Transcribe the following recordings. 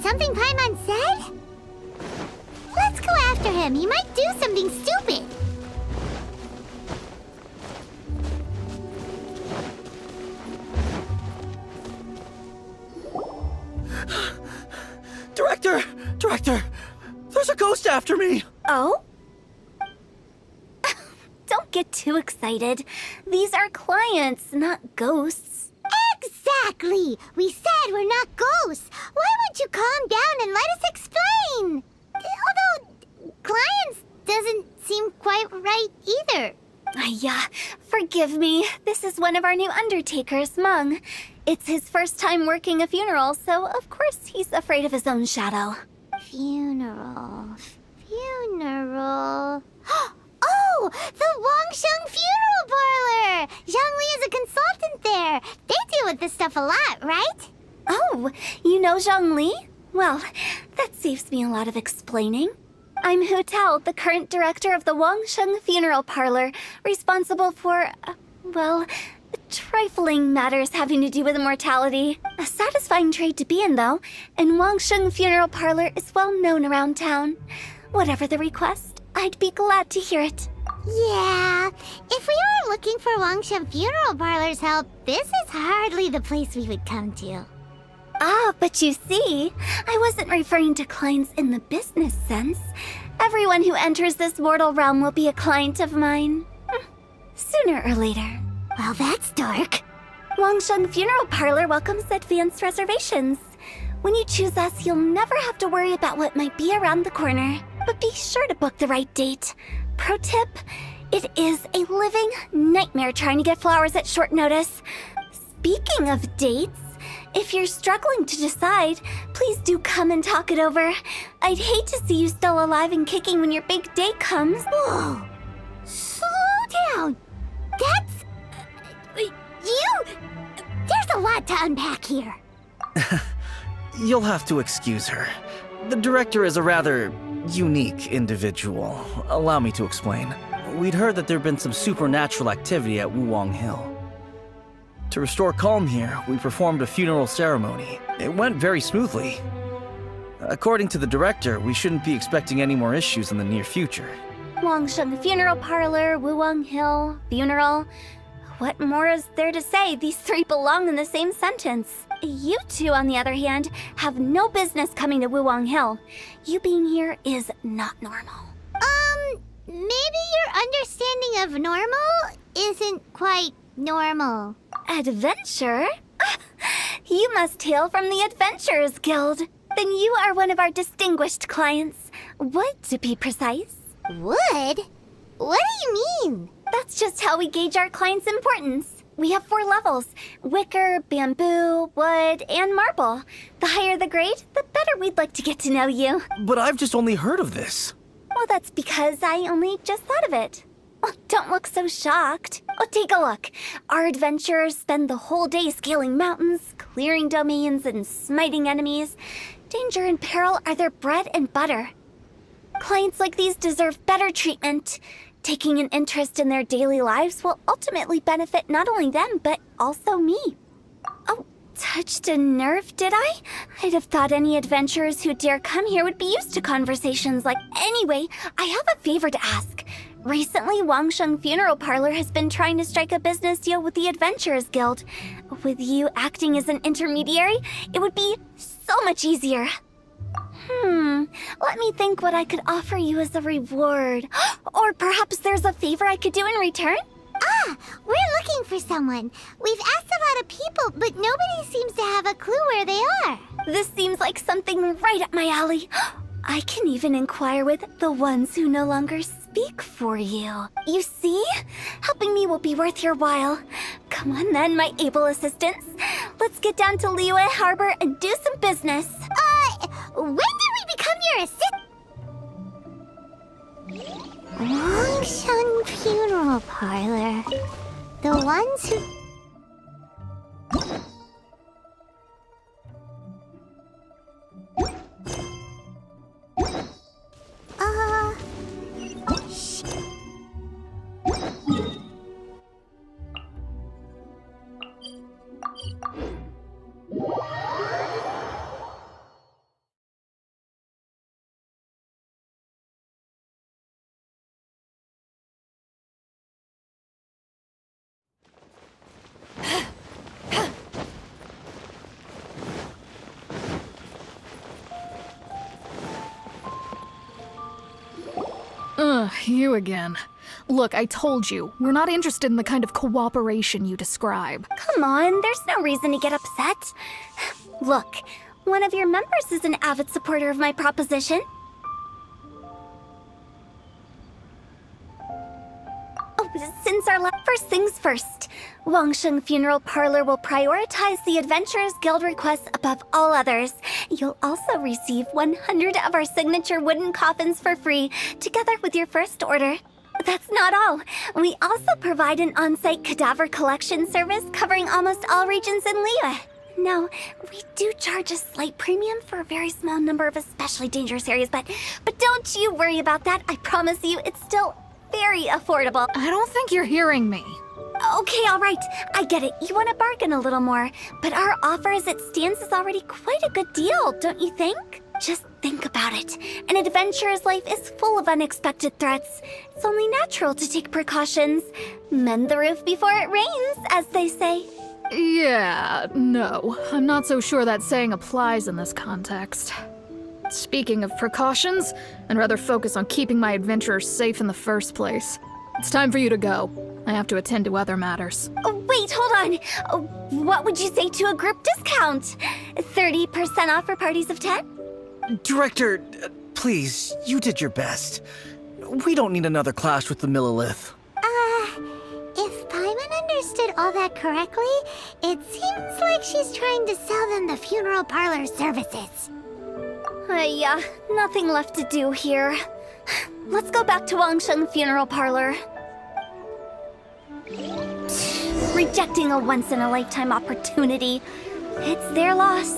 something Paimon said? Let's go after him. He might do something stupid. Director! There's a ghost after me! Oh? Don't get too excited. These are clients, not ghosts. Exactly! We said we're not ghosts. Why won't you calm down and let us explain? Although, clients doesn't seem quite right either. Yeah, forgive me. This is one of our new undertakers, Meng. It's his first time working a funeral, so of course he's afraid of his own shadow. Funeral. Oh! The Wangsheng Funeral Parlor! Zhongli is a consultant there. They deal with this stuff a lot, right? Oh, you know Zhongli? Well, that saves me a lot of explaining. I'm Hu Tao, the current director of the Wangsheng Funeral Parlor, responsible for, trifling matters having to do with immortality. A satisfying trade to be in, though, and Wangsheng Funeral Parlor is well known around town. Whatever the request, I'd be glad to hear it. Yeah, if we were looking for Wangsheng Funeral Parlor's help, this is hardly the place we would come to. Ah, but you see, I wasn't referring to clients in the business sense. Everyone who enters this mortal realm will be a client of mine. Sooner or later. Well, that's dark. Wangsheng Funeral Parlor welcomes advanced reservations. When you choose us, you'll never have to worry about what might be around the corner. But be sure to book the right date. Pro tip, it is a living nightmare trying to get flowers at short notice. Speaking of dates, if you're struggling to decide, please do come and talk it over. I'd hate to see you still alive and kicking when your big day comes. Whoa! Slow down! That's... There's a lot to unpack here. You'll have to excuse her. The director is a rather unique individual. Allow me to explain. We'd heard that there'd been some supernatural activity at Wuwang Hill. To restore calm here, we performed a funeral ceremony. It went very smoothly. According to the director, we shouldn't be expecting any more issues in the near future. Wangsheng Funeral Parlor, Wuwang Hill, funeral. What more is there to say? These three belong in the same sentence. You two, on the other hand, have no business coming to Wuwang Hill. You being here is not normal. Maybe your understanding of normal isn't quite normal. Adventure? You must hail from the Adventurers Guild. Then you are one of our distinguished clients. Wood, to be precise. Wood? What do you mean? That's just how we gauge our clients' importance. We have 4 levels: wicker, bamboo, wood, and marble. The higher the grade, the better we'd like to get to know you. But I've just only heard of this. Well, that's because I only just thought of it. Oh, don't look so shocked. Oh, take a look. Our adventurers spend the whole day scaling mountains, clearing domains, and smiting enemies. Danger and peril are their bread and butter. Clients like these deserve better treatment. Taking an interest in their daily lives will ultimately benefit not only them, but also me. Oh, touched a nerve, did I? I'd have thought any adventurers who dare come here would be used to conversations like... Anyway, I have a favor to ask. Recently, Wangsheng Funeral Parlor has been trying to strike a business deal with the Adventurers Guild. With you acting as an intermediary, it would be so much easier. Let me think what I could offer you as a reward. Or perhaps there's a favor I could do in return? We're looking for someone. We've asked a lot of people, but nobody seems to have a clue where they are. This seems like something right up my alley. I can even inquire with the ones who no longer speak for you. You see? Helping me will be worth your while. Come on then, my able assistants. Let's get down to Liyue Harbor and do some business. When did we become your assistant? Wangsheng Funeral Parlor. The ones who... You again. Look, I told you, we're not interested in the kind of cooperation you describe. Come on, there's no reason to get upset. Look, one of your members is an avid supporter of my proposition. Since our first things first, Wangsheng Funeral Parlor will prioritize the Adventurers Guild requests above all others. You'll also receive 100 of our signature wooden coffins for free, together with your first order. That's not all. We also provide an on-site cadaver collection service covering almost all regions in Liyue. Now, we do charge a slight premium for a very small number of especially dangerous areas, but don't you worry about that. I promise you, it's still very affordable. I don't think you're hearing me. Okay, all right. I get it. You want to bargain a little more. But our offer as it stands is already quite a good deal, don't you think? Just think about it. An adventurer's life is full of unexpected threats. It's only natural to take precautions. Mend the roof before it rains, as they say. Yeah, no. I'm not so sure that saying applies in this context. Speaking of precautions, I'd rather focus on keeping my adventurers safe in the first place. It's time for you to go. I have to attend to other matters. Oh, wait, hold on. Oh, what would you say to a group discount? 30% off for parties of 10? Director, please, you did your best. We don't need another clash with the Millilith. If Paimon understood all that correctly, it seems like she's trying to sell them the funeral parlor services. Nothing left to do here. Let's go back to Wangsheng Funeral Parlor. Rejecting a once-in-a-lifetime opportunity. It's their loss.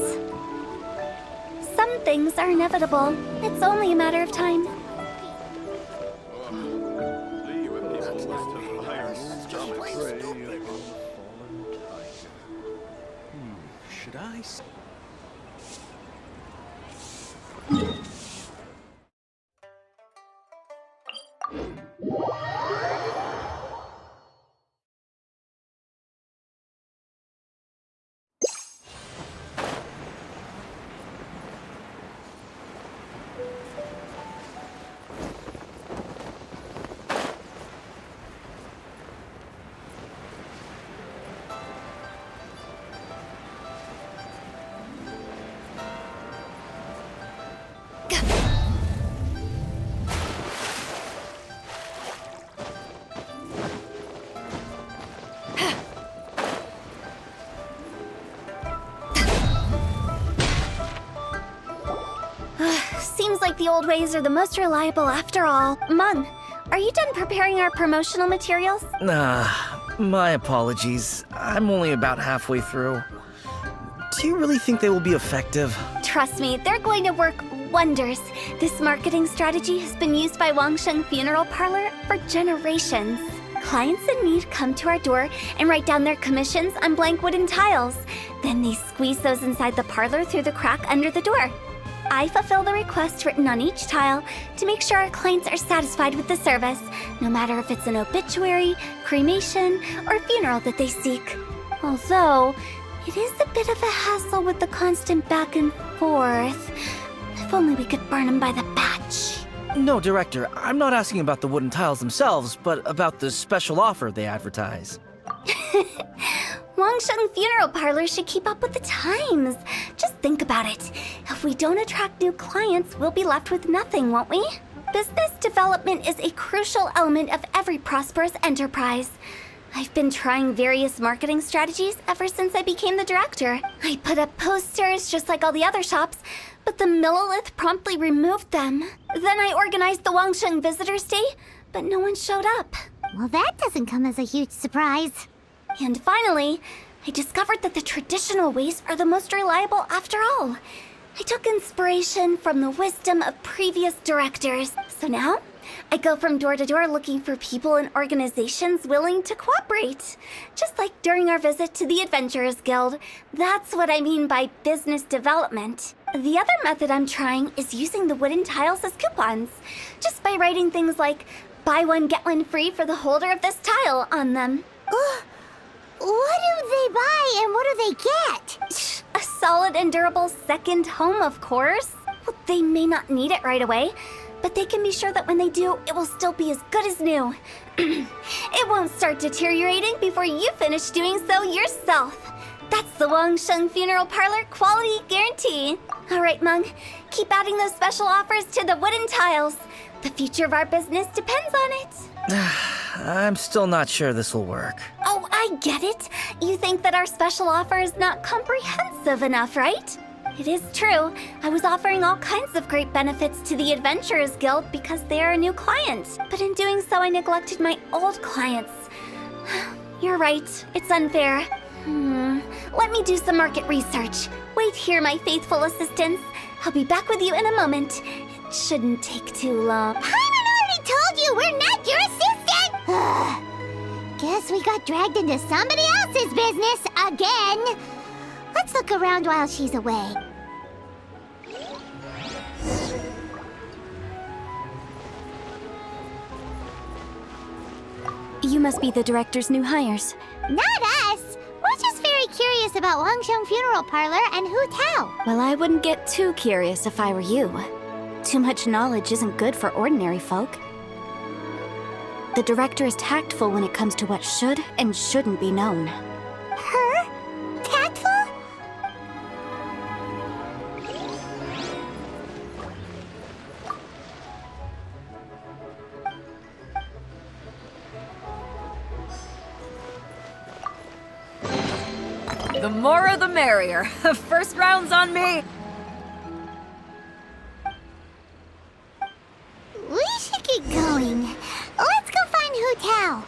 Some things are inevitable. It's only a matter of time. Should I? Seems like the old ways are the most reliable after all. Mung, are you done preparing our promotional materials? My apologies. I'm only about halfway through. Do you really think they will be effective? Trust me, they're going to work wonders. This marketing strategy has been used by Wangsheng Funeral Parlor for generations. Clients in need come to our door and write down their commissions on blank wooden tiles. Then they squeeze those inside the parlor through the crack under the door. I fulfill the requests written on each tile to make sure our clients are satisfied with the service, no matter if it's an obituary, cremation, or funeral that they seek. Although, it is a bit of a hassle with the constant back and forth. If only we could burn them by the batch. No, Director, I'm not asking about the wooden tiles themselves, but about the special offer they advertise. Wangsheng Funeral Parlor should keep up with the times. Just think about it. If we don't attract new clients, we'll be left with nothing, won't we? Business development is a crucial element of every prosperous enterprise. I've been trying various marketing strategies ever since I became the director. I put up posters just like all the other shops, but the Millilith promptly removed them. Then I organized the Wangsheng Visitors Day, but no one showed up. Well, that doesn't come as a huge surprise. And finally, I discovered that the traditional ways are the most reliable after all. I took inspiration from the wisdom of previous directors. So now, I go from door to door looking for people and organizations willing to cooperate. Just like during our visit to the Adventurers Guild. That's what I mean by business development. The other method I'm trying is using the wooden tiles as coupons. Just by writing things like, buy one, get one free for the holder of this tile on them. What do they buy and what do they get? A solid and durable second home, of course. Well, they may not need it right away, but but they can be sure that when they do, it will still be as good as new. It won't start deteriorating before you finish doing so yourself. That's the Wangsheng Funeral Parlor quality guarantee. All right, Meng, keep adding those special offers to the wooden tiles. The future of our business depends on it. I'm still not sure this will work. Oh, I get it. You think that our special offer is not comprehensive enough, right? It is true. I was offering all kinds of great benefits to the Adventurers Guild because they are a new client. But in doing so, I neglected my old clients. You're right. It's unfair. Let me do some market research. Wait here, my faithful assistants. I'll be back with you in a moment. It shouldn't take too long. Paimon already told you we're not your assistant! Guess we got dragged into somebody else's business again. Let's look around while she's away. You must be the director's new hires. Not us! We're just very curious about Wangsheng Funeral Parlor and Hu Tao. Well, I wouldn't get too curious if I were you. Too much knowledge isn't good for ordinary folk. The director is tactful when it comes to what should and shouldn't be known. Her? Tactful? The more the merrier. First round's on me. We should get going. Let's go find Hu Tao.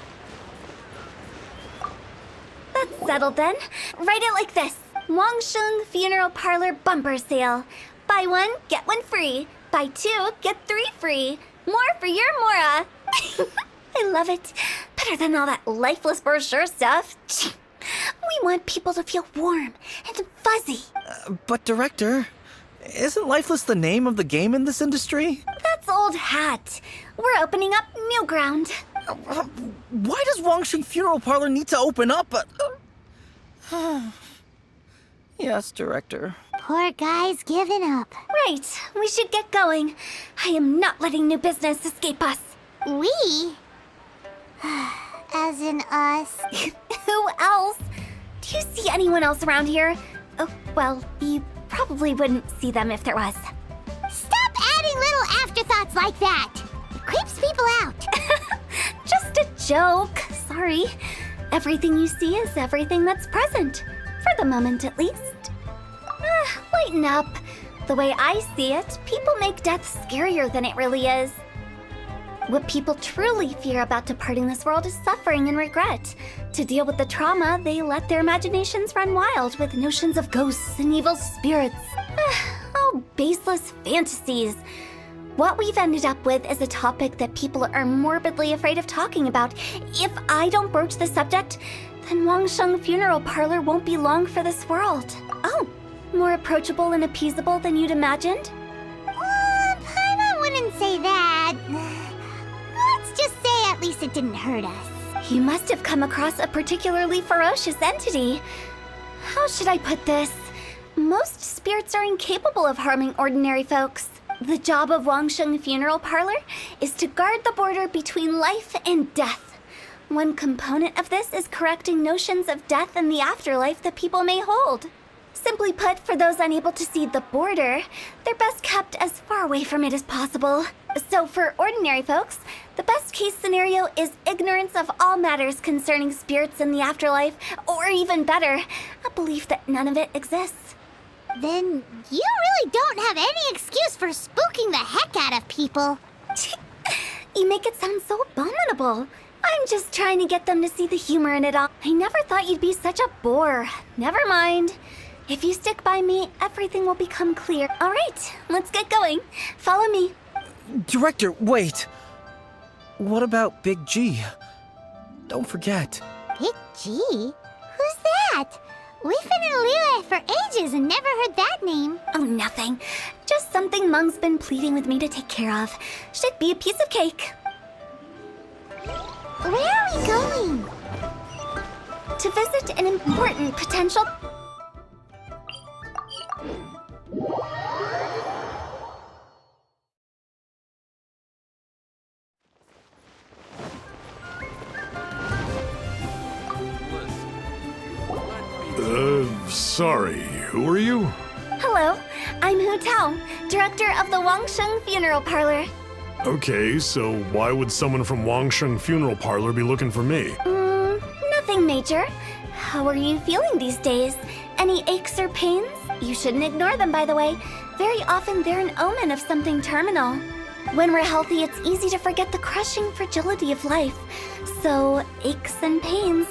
That's settled then. Write it like this. Wangsheng Funeral Parlor Bumper Sale. Buy one, get one free. Buy two, get three free. More for your Mora. I love it. Better than all that lifeless brochure stuff. We want people to feel warm and fuzzy. But Director, isn't Lifeless the name of the game in this industry? That's old hat. We're opening up new ground. Why does Wangsheng Funeral Parlor need to open up? Yes, Director. Poor guy's given up. Right, we should get going. I am not letting new business escape us. We? As in us. Who else? Do you see anyone else around here? Oh, well, you probably wouldn't see them if there was. Stop adding little afterthoughts like that. It creeps people out. Just a joke. Sorry. Everything you see is everything that's present. For the moment, at least. Lighten up. The way I see it, people make death scarier than it really is. What people truly fear about departing this world is suffering and regret. To deal with the trauma, they let their imaginations run wild with notions of ghosts and evil spirits. Oh, baseless fantasies. What we've ended up with is a topic that people are morbidly afraid of talking about. If I don't broach the subject, then Wangsheng Funeral Parlor won't be long for this world. Oh, more approachable and appeasable than you'd imagined? Paimon wouldn't say that. Let's just say at least it didn't hurt us. You must have come across a particularly ferocious entity. How should I put this? Most spirits are incapable of harming ordinary folks. The job of Wangsheng Funeral Parlor is to guard the border between life and death. One component of this is correcting notions of death and the afterlife that people may hold. Simply put, for those unable to see the border, they're best kept as far away from it as possible. So for ordinary folks, the best case scenario is ignorance of all matters concerning spirits in the afterlife, or even better, a belief that none of it exists. Then you really don't have any excuse for spooking the heck out of people. You make it sound so abominable. I'm just trying to get them to see the humor in it all. I never thought you'd be such a bore. Never mind. If you stick by me, everything will become clear. All right, let's get going. Follow me. Director, wait. What about Big G? Don't forget. Big G? Who's that? We've been in Liyue for ages and never heard that name. Oh, nothing. Just something Meng's been pleading with me to take care of. Should be a piece of cake. Where are we going? To visit an important potential... Sorry, who are you? Hello, I'm Hu Tao, director of the Wangsheng Funeral Parlor. Okay, so why would someone from Wangsheng Funeral Parlor be looking for me? Nothing major. How are you feeling these days? Any aches or pains? You shouldn't ignore them, by the way. Very often they're an omen of something terminal. When we're healthy, it's easy to forget the crushing fragility of life. So, aches and pains,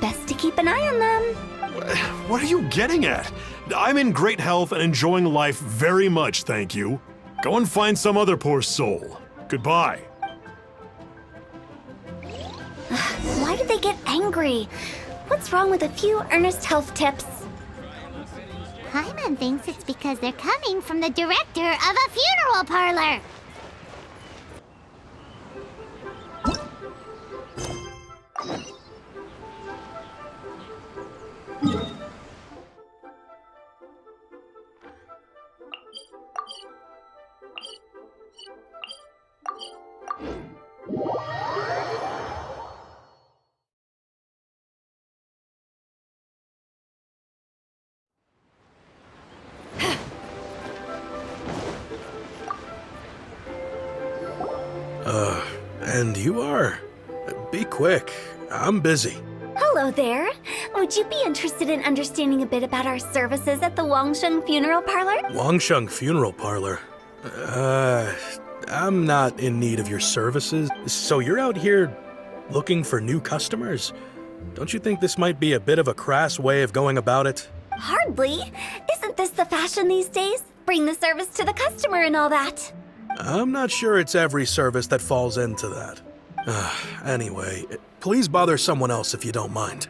best to keep an eye on them. What are you getting at? I'm in great health and enjoying life very much, thank you. Go and find some other poor soul. Goodbye. Why do they get angry? What's wrong with a few earnest health tips? Paimon thinks it's because they're coming from the director of a funeral parlor. And you are? Be quick. I'm busy. Hello there. Would you be interested in understanding a bit about our services at the Wangsheng Funeral Parlor? Wangsheng Funeral Parlor? I'm not in need of your services. So you're out here looking for new customers? Don't you think this might be a bit of a crass way of going about it? Hardly. Isn't this the fashion these days? Bring the service to the customer and all that. I'm not sure it's every service that falls into that. Anyway, please bother someone else if you don't mind.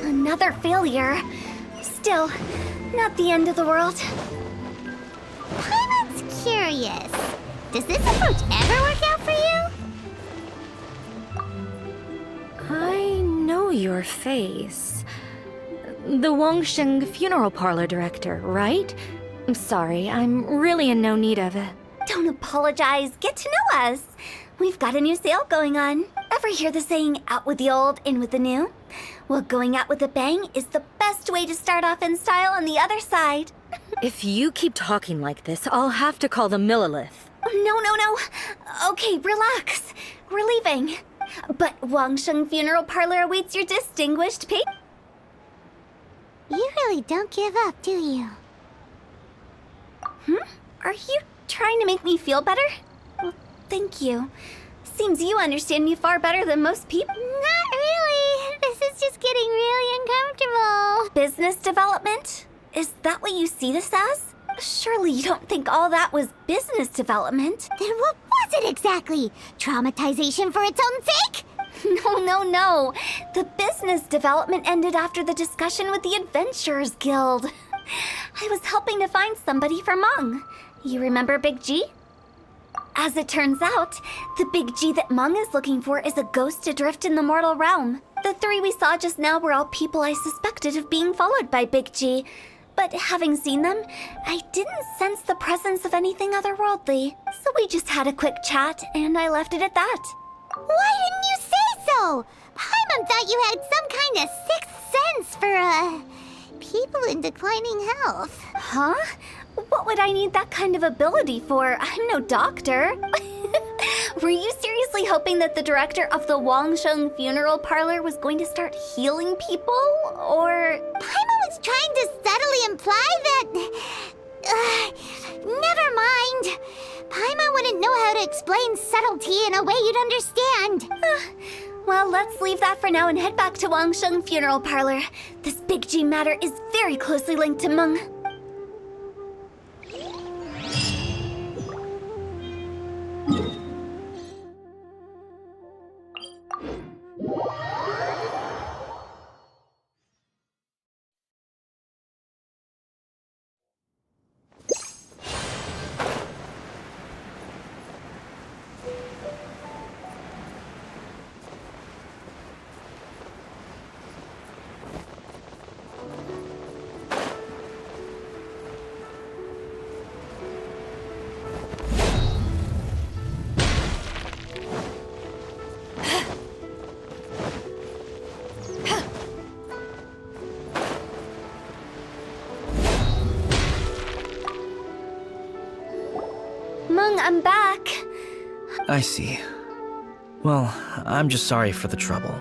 Another failure. Still, not the end of the world. Paimon's curious. Does this approach ever work out for you? I know your face. The Wangsheng Funeral Parlor director, right? I'm sorry, I'm really in no need of it. Don't apologize. Get to know us. We've got a new sale going on. Ever hear the saying, out with the old, in with the new? Well, going out with a bang is the best way to start off in style on the other side. If you keep talking like this, I'll have to call the Millilith. No. Okay, relax. We're leaving. But Wangsheng Funeral Parlor awaits your distinguished patron. You really don't give up, do you? Are you trying to make me feel better? Well, thank you. Seems you understand me far better than most people. Not really. This is just getting really uncomfortable. Business development? Is that what you see this as? Surely you don't think all that was business development. Then what was it exactly? Traumatization for its own sake? No. The business development ended after the discussion with the Adventurers Guild. I was helping to find somebody for Meng. You remember Big G? As it turns out, the Big G that Meng is looking for is a ghost adrift in the mortal realm. The three we saw just now were all people I suspected of being followed by Big G. But having seen them, I didn't sense the presence of anything otherworldly. So we just had a quick chat, and I left it at that. Why didn't you say so? Paimon thought you had some kind of sixth sense for, people in declining health. Huh? What would I need that kind of ability for? I'm no doctor. Were you seriously hoping that the director of the Wangsheng Funeral Parlor was going to start healing people? Or... Paimon was trying to subtly imply that... never mind. Paimon wouldn't know how to explain subtlety in a way you'd understand. Well, let's leave that for now and head back to Wangsheng Funeral Parlor. This Big G matter is very closely linked to Meng. Wong, I'm back. I see. Well, I'm just sorry for the trouble.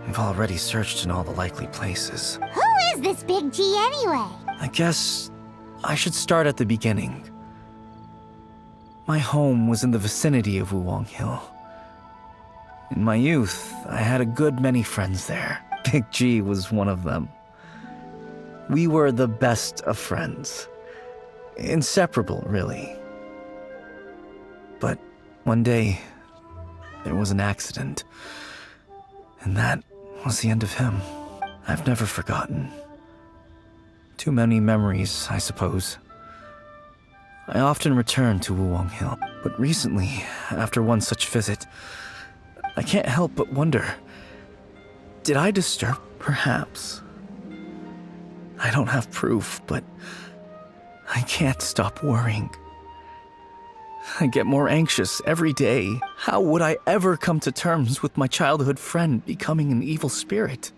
We've already searched in all the likely places. Who is this Big G anyway? I guess I should start at the beginning. My home was in the vicinity of Wuwang Hill. In my youth, I had a good many friends there. Big G was one of them. We were the best of friends. Inseparable, really. But one day, there was an accident. And that was the end of him. I've never forgotten. Too many memories, I suppose. I often return to Wuwang Hill, but recently, after one such visit, I can't help but wonder, did I disturb, perhaps? I don't have proof, but I can't stop worrying. I get more anxious every day. How would I ever come to terms with my childhood friend becoming an evil spirit?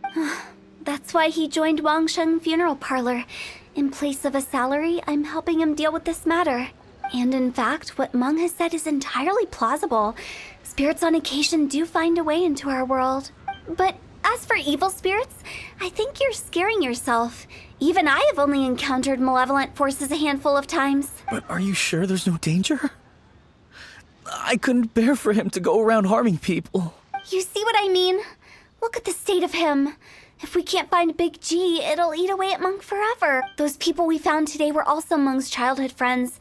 That's why he joined Wangsheng Funeral Parlor. In place of a salary, I'm helping him deal with this matter. And in fact, what Meng has said is entirely plausible. Spirits on occasion do find a way into our world. But as for evil spirits, I think you're scaring yourself. Even I have only encountered malevolent forces a handful of times. But are you sure there's no danger? I couldn't bear for him to go around harming people. You see what I mean? Look at the state of him. If we can't find Big G, it'll eat away at Meng forever. Those people we found today were also Meng's childhood friends.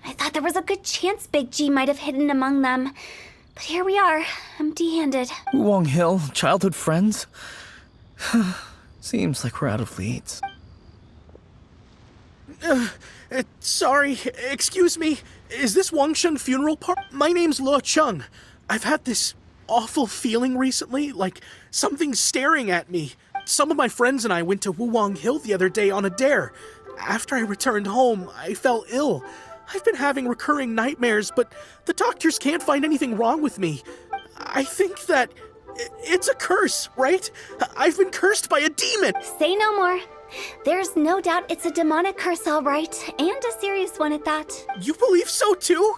I thought there was a good chance Big G might have hidden among them. But here we are, empty-handed. Wuwang Hill, childhood friends? Seems like we're out of leads. Sorry, excuse me. Is this Wangsheng Funeral Parlor? My name's Luo Chung. I've had this awful feeling recently, like something's staring at me. Some of my friends and I went to Wuwang Hill the other day on a dare. After I returned home, I fell ill. I've been having recurring nightmares, but the doctors can't find anything wrong with me. I think that it's a curse, right? I've been cursed by a demon. Say no more. There's no doubt it's a demonic curse, all right, and a serious one at that. You believe so too?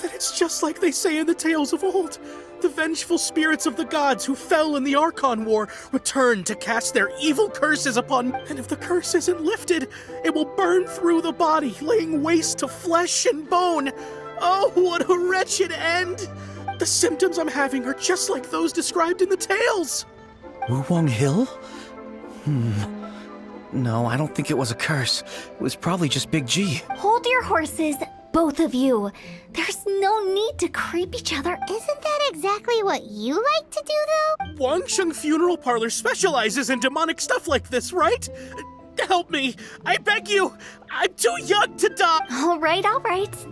Then it's just like they say in the tales of old. The vengeful spirits of the gods who fell in the Archon War return to cast their evil curses upon me. And if the curse isn't lifted, it will burn through the body, laying waste to flesh and bone. Oh, what a wretched end! The symptoms I'm having are just like those described in the tales. Wuwang Hill? No, I don't think it was a curse. It was probably just Big G. Hold your horses, both of you. There's no need to creep each other. Isn't that exactly what you like to do, though? Wangsheng Funeral Parlor specializes in demonic stuff like this, right? Help me! I beg you! I'm too young to die! All right.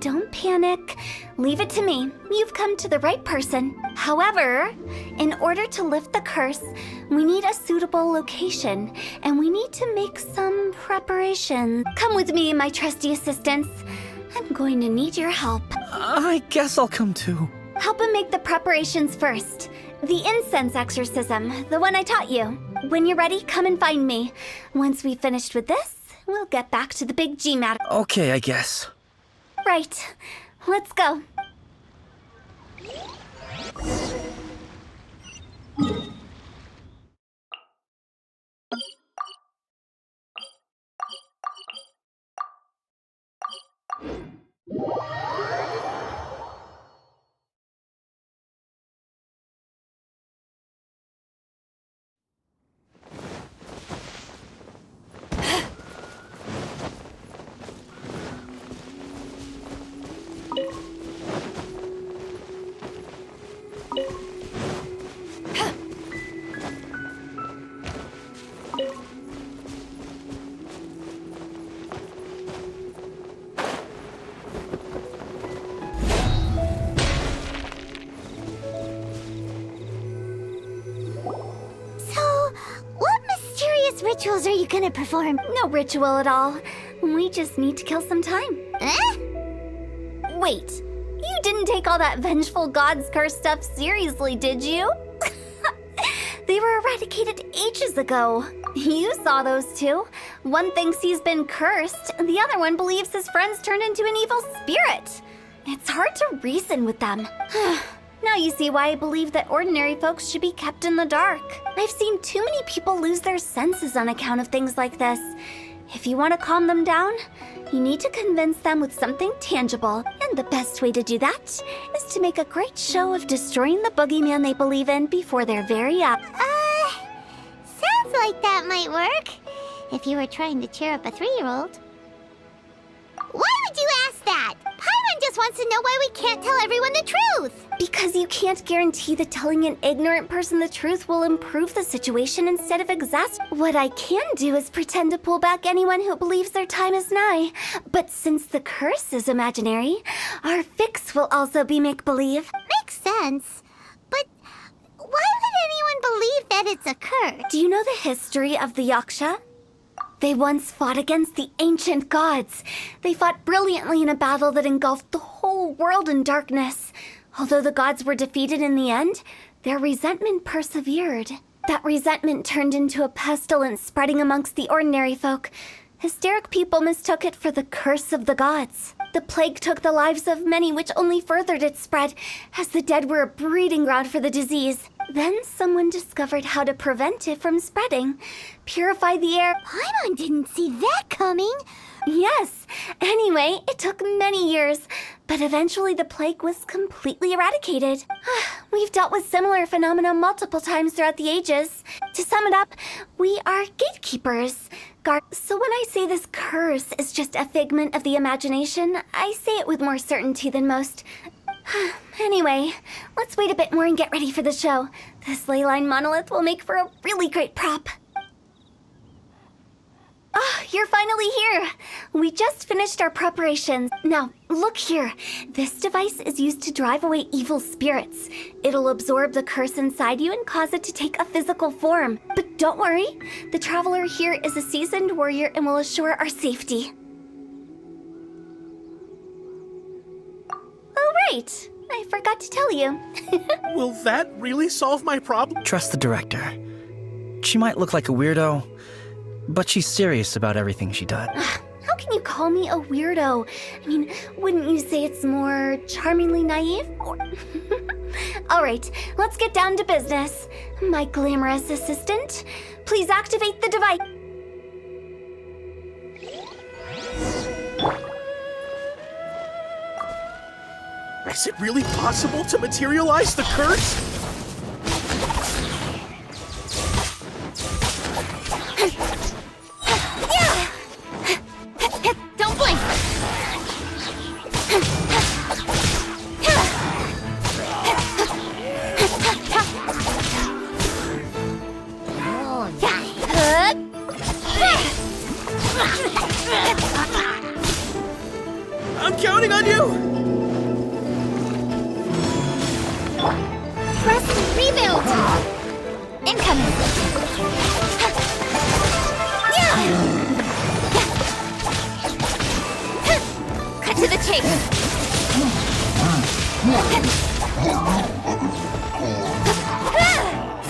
Don't panic. Leave it to me. You've come to the right person. However, in order to lift the curse, we need a suitable location, and we need to make some preparations. Come with me, my trusty assistants. I'm going to need your help. I guess I'll come too. Help him make the preparations first. The incense exorcism, the one I taught you. When you're ready, come and find me. Once we've finished with this, we'll get back to the Big G matter. Okay, I guess. Right. Let's go. Rituals are you gonna perform? No ritual at all. We just need to kill some time. Eh? Wait, you didn't take all that vengeful god's curse stuff seriously, did you? The They were eradicated ages ago. You saw those two. One thinks he's been cursed, and the other one believes his friends turned into an evil spirit. It's hard to reason with them. Now you see why I believe that ordinary folks should be kept in the dark. I've seen too many people lose their senses on account of things like this. If you want to calm them down, you need to convince them with something tangible. And the best way to do that is to make a great show of destroying the boogeyman they believe in before their very eyes. Sounds like that might work. If you were trying to cheer up a 3-year-old. Why would you ask that? Paimon just wants to know why we can't tell everyone the truth. Because you can't guarantee that telling an ignorant person the truth will improve the situation instead of exacerbate. What I can do is pretend to pull back anyone who believes their time is nigh. But since the curse is imaginary, our fix will also be make-believe. Makes sense. But why would anyone believe that it's a curse? Do you know the history of the Yaksha? They once fought against the ancient gods. They fought brilliantly in a battle that engulfed the whole world in darkness. Although the gods were defeated in the end, their resentment persevered. That resentment turned into a pestilence spreading amongst the ordinary folk. Hysteric people mistook it for the curse of the gods. The plague took the lives of many, which only furthered its spread, as the dead were a breeding ground for the disease. Then someone discovered how to prevent it from spreading. Purify the air. Paimon didn't see that coming. Yes. Anyway, it took many years, but eventually the plague was completely eradicated. We've dealt with similar phenomena multiple times throughout the ages. To sum it up, we are gatekeepers. So when I say this curse is just a figment of the imagination, I say it with more certainty than most. Anyway, let's wait a bit more and get ready for the show. This ley line monolith will make for a really great prop. Oh, you're finally here! We just finished our preparations. Now, look here. This device is used to drive away evil spirits. It'll absorb the curse inside you and cause it to take a physical form. But don't worry, the traveler here is a seasoned warrior and will assure our safety. Oh, right. I forgot to tell you. Will that really solve my problem? Trust the director. She might look like a weirdo, but she's serious about everything she does. How can you call me a weirdo? I mean, wouldn't you say it's more charmingly naive? Or... All right, let's get down to business. My glamorous assistant, please activate the device. Is it really possible to materialize the curse? Don't blink. I'm counting on you! Press rebuild. Incoming. Cut to the chase.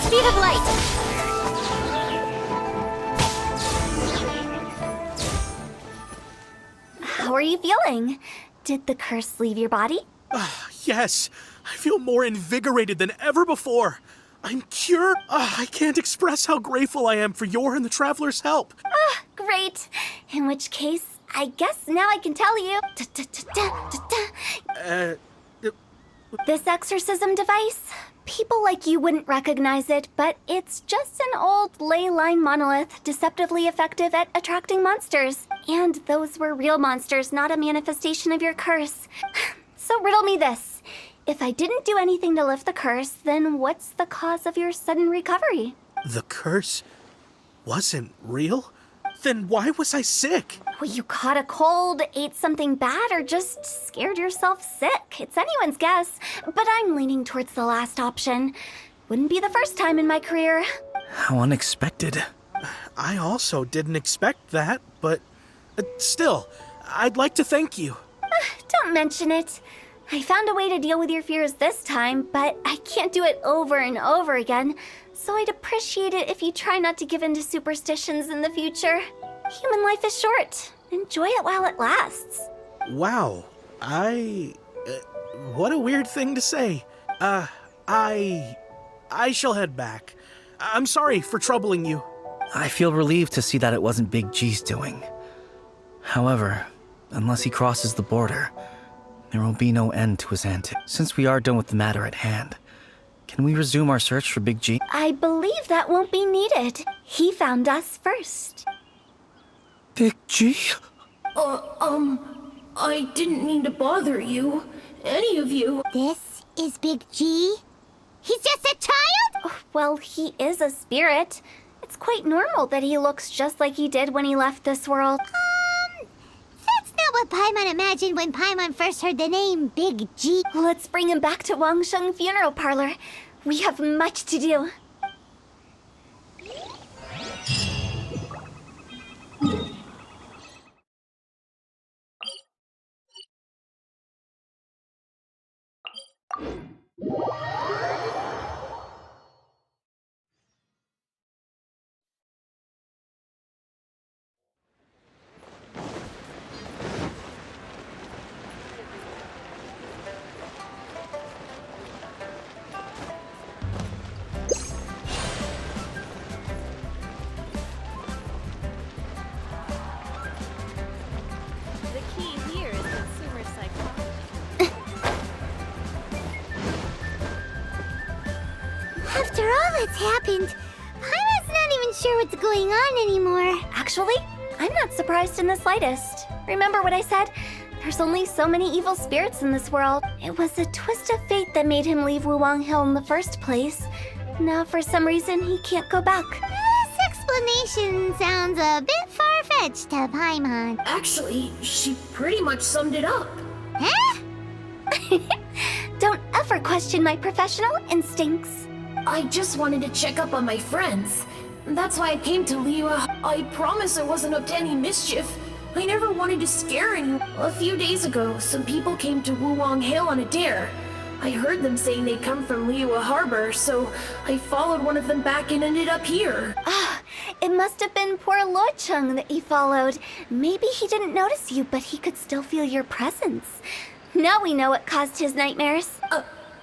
Speed of light. How are you feeling? Did the curse leave your body? Yes, I feel more invigorated than ever before. I'm cured. I can't express how grateful I am for your and the Traveler's help. Great. In which case, I guess now I can tell you. This exorcism device, people like you wouldn't recognize it, but it's just an old ley line monolith, deceptively effective at attracting monsters. And those were real monsters, not a manifestation of your curse. So riddle me this. If I didn't do anything to lift the curse, then what's the cause of your sudden recovery? The curse wasn't real? Then why was I sick? Well, you caught a cold, ate something bad, or just scared yourself sick. It's anyone's guess, but I'm leaning towards the last option. Wouldn't be the first time in my career. How unexpected. I also didn't expect that, but still, I'd like to thank you. Don't mention it. I found a way to deal with your fears this time, but I can't do it over and over again, so I'd appreciate it if you try not to give in to superstitions in the future. Human life is short. Enjoy it while it lasts. Wow. What a weird thing to say. I shall head back. I'm sorry for troubling you. I feel relieved to see that it wasn't Big G's doing. However, unless he crosses the border, there will be no end to his antics. Since we are done with the matter at hand, can we resume our search for Big G? I believe that won't be needed. He found us first. Big G? I didn't mean to bother you. Any of you. This is Big G? He's just a child? Well, he is a spirit. It's quite normal that he looks just like he did when he left this world. That's not what Paimon imagined when Paimon first heard the name Big G. Let's bring him back to Wangsheng Funeral Parlor. We have much to do. The key here is consumer psychology. After all that's happened, Paimon's not even sure what's going on anymore. Actually, I'm not surprised in the slightest. Remember what I said? There's only so many evil spirits in this world. It was a twist of fate that made him leave Wuwang Hill in the first place. Now, for some reason, he can't go back. This explanation sounds a bit far-fetched to Paimon. Actually, she pretty much summed it up. Huh? Don't ever question my professional instincts. I just wanted to check up on my friends. That's why I came to Liyue. I promise I wasn't up to any mischief. I never wanted to scare anyone. A few days ago, some people came to Wuwang Hill on a dare. I heard them saying they'd come from Liyue Harbor, so I followed one of them back and ended up here. It must have been poor Luocheng that he followed. Maybe he didn't notice you, but he could still feel your presence. Now we know what caused his nightmares.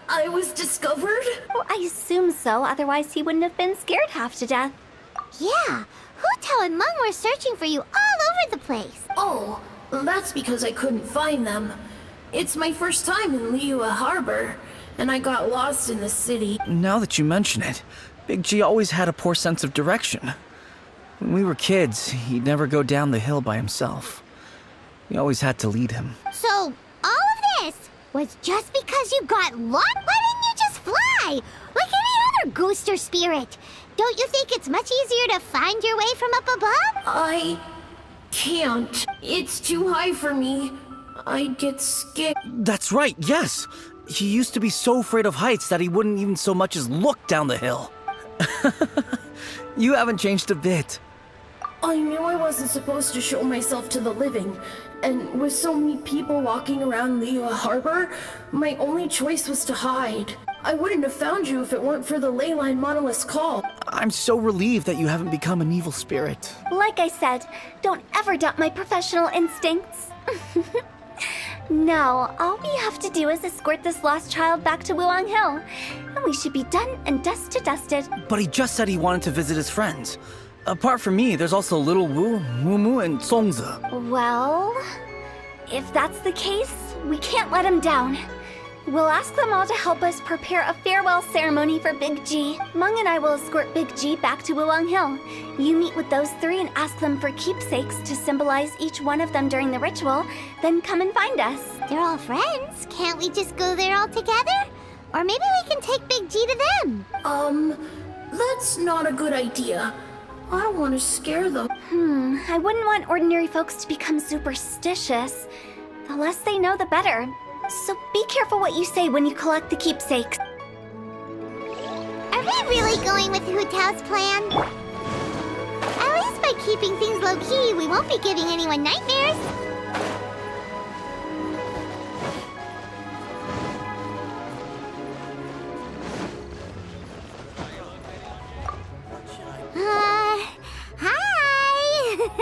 I was discovered? Well, I assume so, otherwise he wouldn't have been scared half to death. Yeah, Hu Tao and Meng were searching for you all over the place. Oh, that's because I couldn't find them. It's my first time in Liyue Harbor, and I got lost in the city. Now that you mention it, Big G always had a poor sense of direction. When we were kids, he'd never go down the hill by himself. We always had to lead him. So, all of this was just because you got lost? Why didn't you just fly? Like any other ghost or spirit? Don't you think it's much easier to find your way from up above? I can't. It's too high for me. I'd get scared. That's right, yes! He used to be so afraid of heights that he wouldn't even so much as look down the hill. You haven't changed a bit. I knew I wasn't supposed to show myself to the living, and with so many people walking around Liyue Harbor, my only choice was to hide. I wouldn't have found you if it weren't for the Leyline Monolith's call. I'm so relieved that you haven't become an evil spirit. Like I said, don't ever doubt my professional instincts. Now, all we have to do is escort this lost child back to Wuwang Hill, and we should be done and dust to dusted. But he just said he wanted to visit his friends. Apart from me, there's also Little Wu, Mumu, and Songzi. Well, if that's the case, we can't let him down. We'll ask them all to help us prepare a farewell ceremony for Big G. Meng and I will escort Big G back to Wuwang Hill. You meet with those three and ask them for keepsakes to symbolize each one of them during the ritual, then come and find us. They're all friends. Can't we just go there all together? Or maybe we can take Big G to them. That's not a good idea. I don't want to scare them. I wouldn't want ordinary folks to become superstitious. The less they know, the better. So be careful what you say when you collect the keepsakes. Are we really going with Hu Tao's plan? At least by keeping things low-key, we won't be giving anyone nightmares.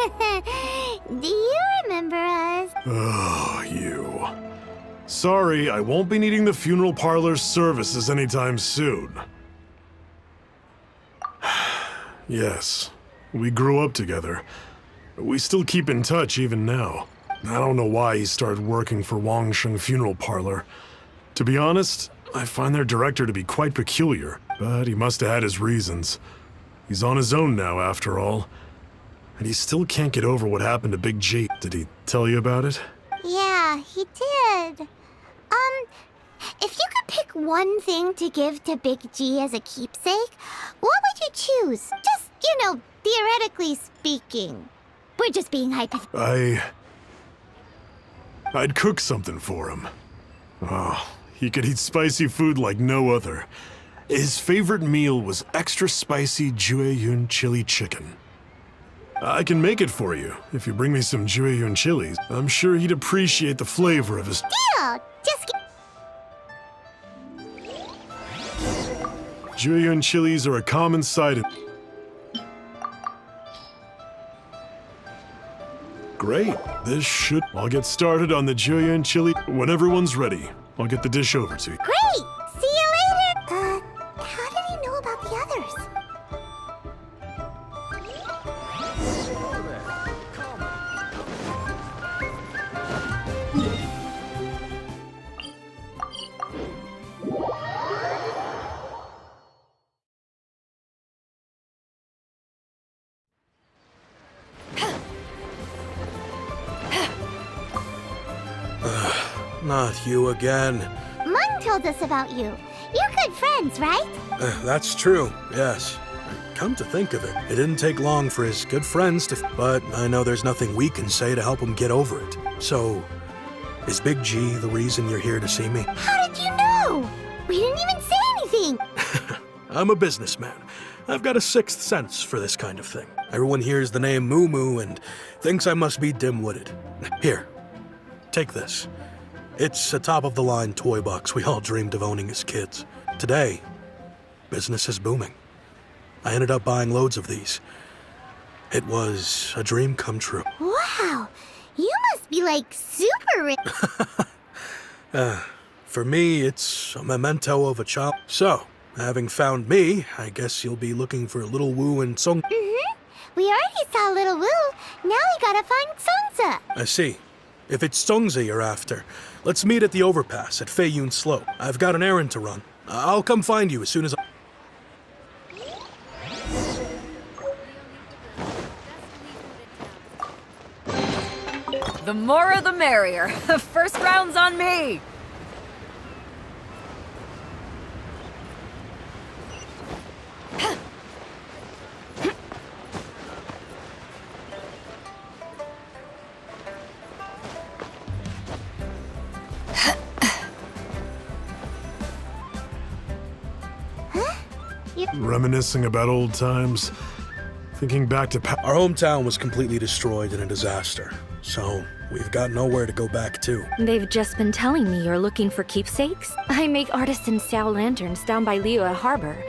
Do you remember us? Oh, you. Sorry, I won't be needing the funeral parlor's services anytime soon. Yes, we grew up together. We still keep in touch even now. I don't know why he started working for Wangsheng Funeral Parlor. To be honest, I find their director to be quite peculiar, but he must have had his reasons. He's on his own now, after all. And he still can't get over what happened to Big G. Did he tell you about it? Yeah, he did. If you could pick one thing to give to Big G as a keepsake, what would you choose? Just, theoretically speaking. We're just being hypothetical. I'd cook something for him. Oh, he could eat spicy food like no other. His favorite meal was extra spicy Jueyun chili chicken. I can make it for you if you bring me some Jueyun chilies. I'm sure he'd appreciate the flavor of his... Deal! Just Jueyun chilies are a common sight in... Great. This should... I'll get started on the Jueyun chili. When everyone's ready, I'll get the dish over to you. Great! See you later! How did he know about the others? Not you again. Mung told us about you. You're good friends, right? That's true, yes. Come to think of it, it didn't take long for his good friends to... But I know there's nothing we can say to help him get over it. So, is Big G the reason you're here to see me? How did you know? We didn't even say anything. I'm a businessman. I've got a sixth sense for this kind of thing. Everyone hears the name Moo Moo and thinks I must be dim-witted. Here, take this. It's a top-of-the-line toy box we all dreamed of owning as kids. Today, business is booming. I ended up buying loads of these. It was a dream come true. Wow, you must be like super rich. For me, it's a memento of a child. So, having found me, I guess you'll be looking for Little Wu and Song. We already saw Little Wu. Now we gotta find Songza. I see. If it's Songza you're after, let's meet at the overpass at Feiyun Slope. I've got an errand to run. I'll come find you as soon as I... The more the merrier. First round's on me. Reminiscing about old times, thinking back to Our hometown was completely destroyed in a disaster, so we've got nowhere to go back to. They've just been telling me you're looking for keepsakes. I make artisan Xiao lanterns down by Liyue Harbor.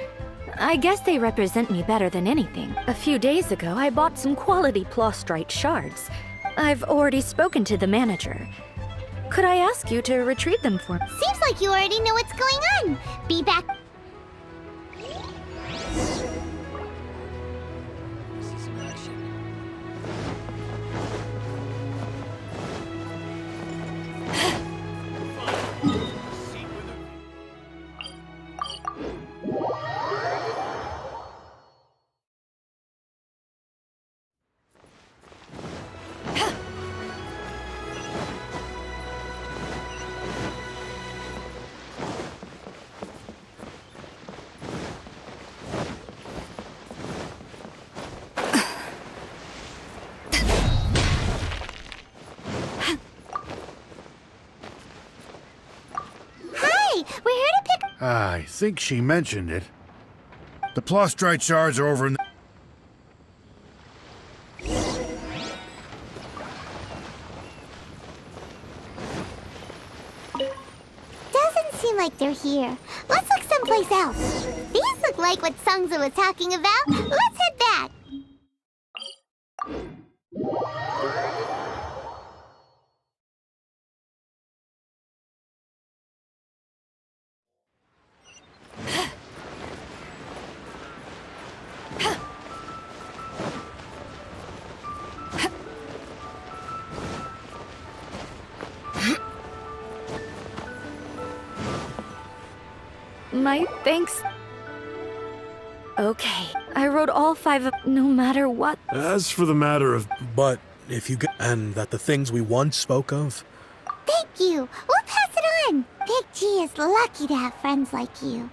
I guess they represent me better than anything. A few days ago, I bought some quality Plostrite shards. I've already spoken to the manager. Could I ask you to retrieve them for me? Seems like you already know what's going on. Be back. I think she mentioned it. The Plostrite shards are over in the... Doesn't seem like they're here. Let's look someplace else. These look like what Songza was talking about. Let's head back. My thanks. Okay, I wrote all 5 of no matter what. As for the matter of... But if you get... And that the things we once spoke of... Thank you. We'll pass it on. Big G is lucky to have friends like you.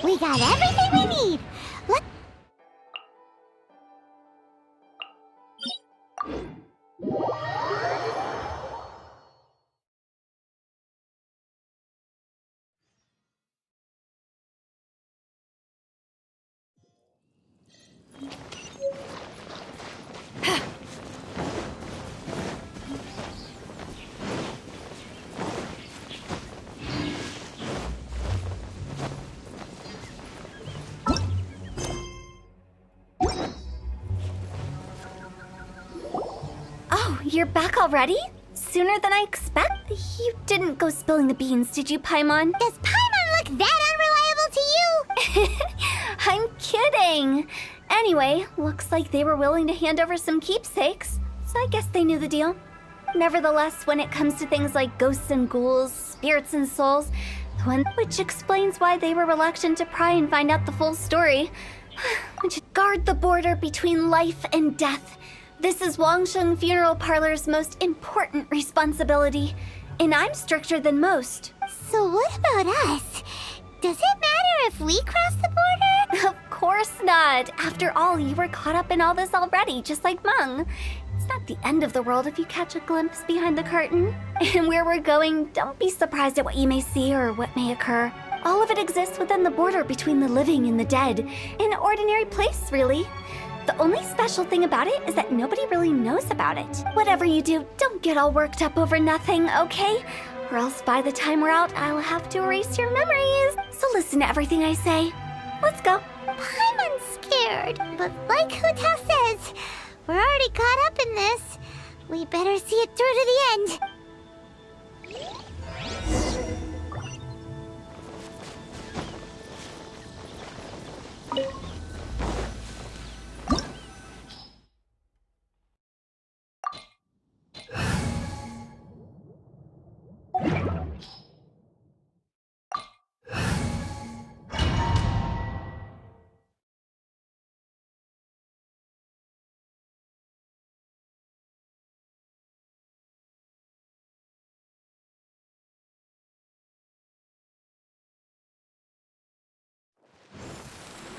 We got everything we need. Let Oh, you're back already? Sooner than I expect? You didn't go spilling the beans, did you, Paimon? Does Paimon look that unreliable to you? I'm kidding! Anyway, looks like they were willing to hand over some keepsakes, so I guess they knew the deal. Nevertheless, when it comes to things like ghosts and ghouls, spirits and souls, which explains why they were reluctant to pry and find out the full story. Which guard the border between life and death. This is Wangsheng Funeral Parlor's most important responsibility, and I'm stricter than most. So what about us? Does it matter if we cross the border? Of course not. After all, you were caught up in all this already, just like Meng. It's not the end of the world if you catch a glimpse behind the curtain. And where we're going, don't be surprised at what you may see or what may occur. All of it exists within the border between the living and the dead. An ordinary place, really. The only special thing about it is that nobody really knows about it. Whatever you do, don't get all worked up over nothing, okay? Or else by the time we're out, I'll have to erase your memories. So listen to everything I say. Let's go. Paimon's scared, but like Hu Tao says, we're already caught up in this. We better see it through to the end.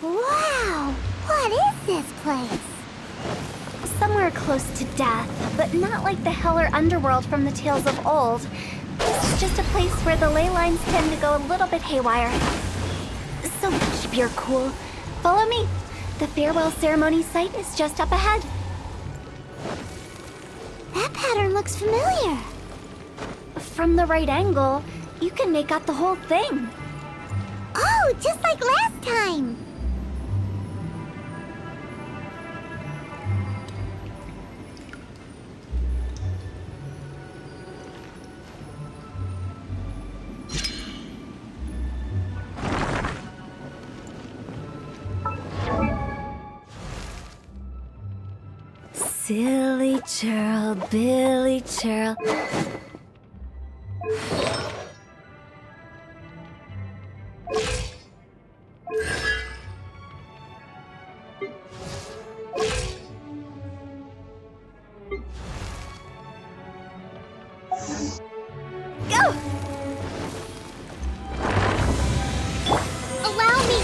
Wow! What is this place? Somewhere close to death, but not like the hell or underworld from the tales of old. This is just a place where the ley lines tend to go a little bit haywire. So keep your cool. Follow me. The farewell ceremony site is just up ahead. That pattern looks familiar. From the right angle, you can make out the whole thing. Oh, just like last time. Silly churl, Billy churl. Go! Allow me.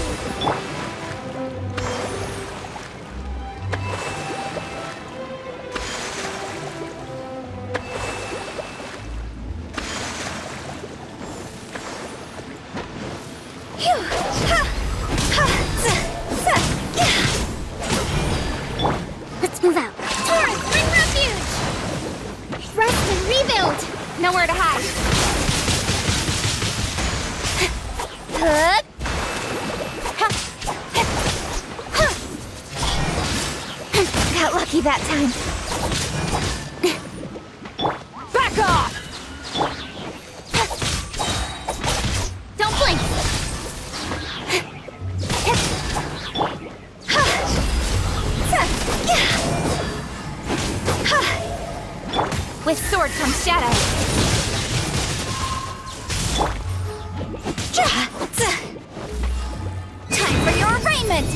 lucky that time. Back off! Don't blink! With sword comes shadow. Time for your arraignment!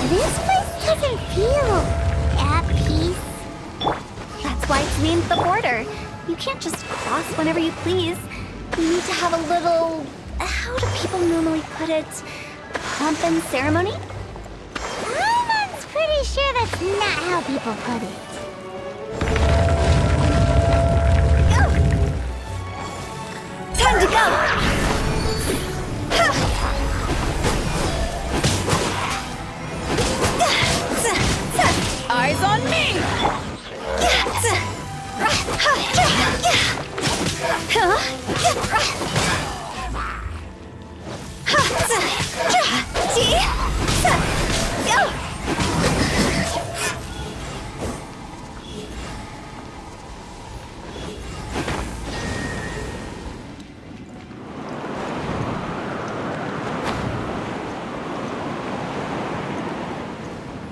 This place doesn't feel at peace. That's why it's named the border. You can't just cross whenever you please. You need to have a little... how do people normally put it? Pomp and ceremony? I'm pretty sure that's not how people put it. Go! Time to go! Eyes on me!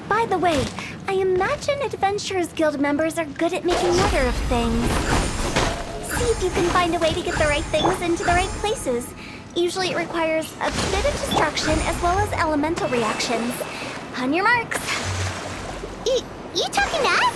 By the way, I imagine Adventurers Guild members are good at making order of things. See if you can find a way to get the right things into the right places. Usually it requires a bit of destruction as well as elemental reactions. On your marks. You talking to us?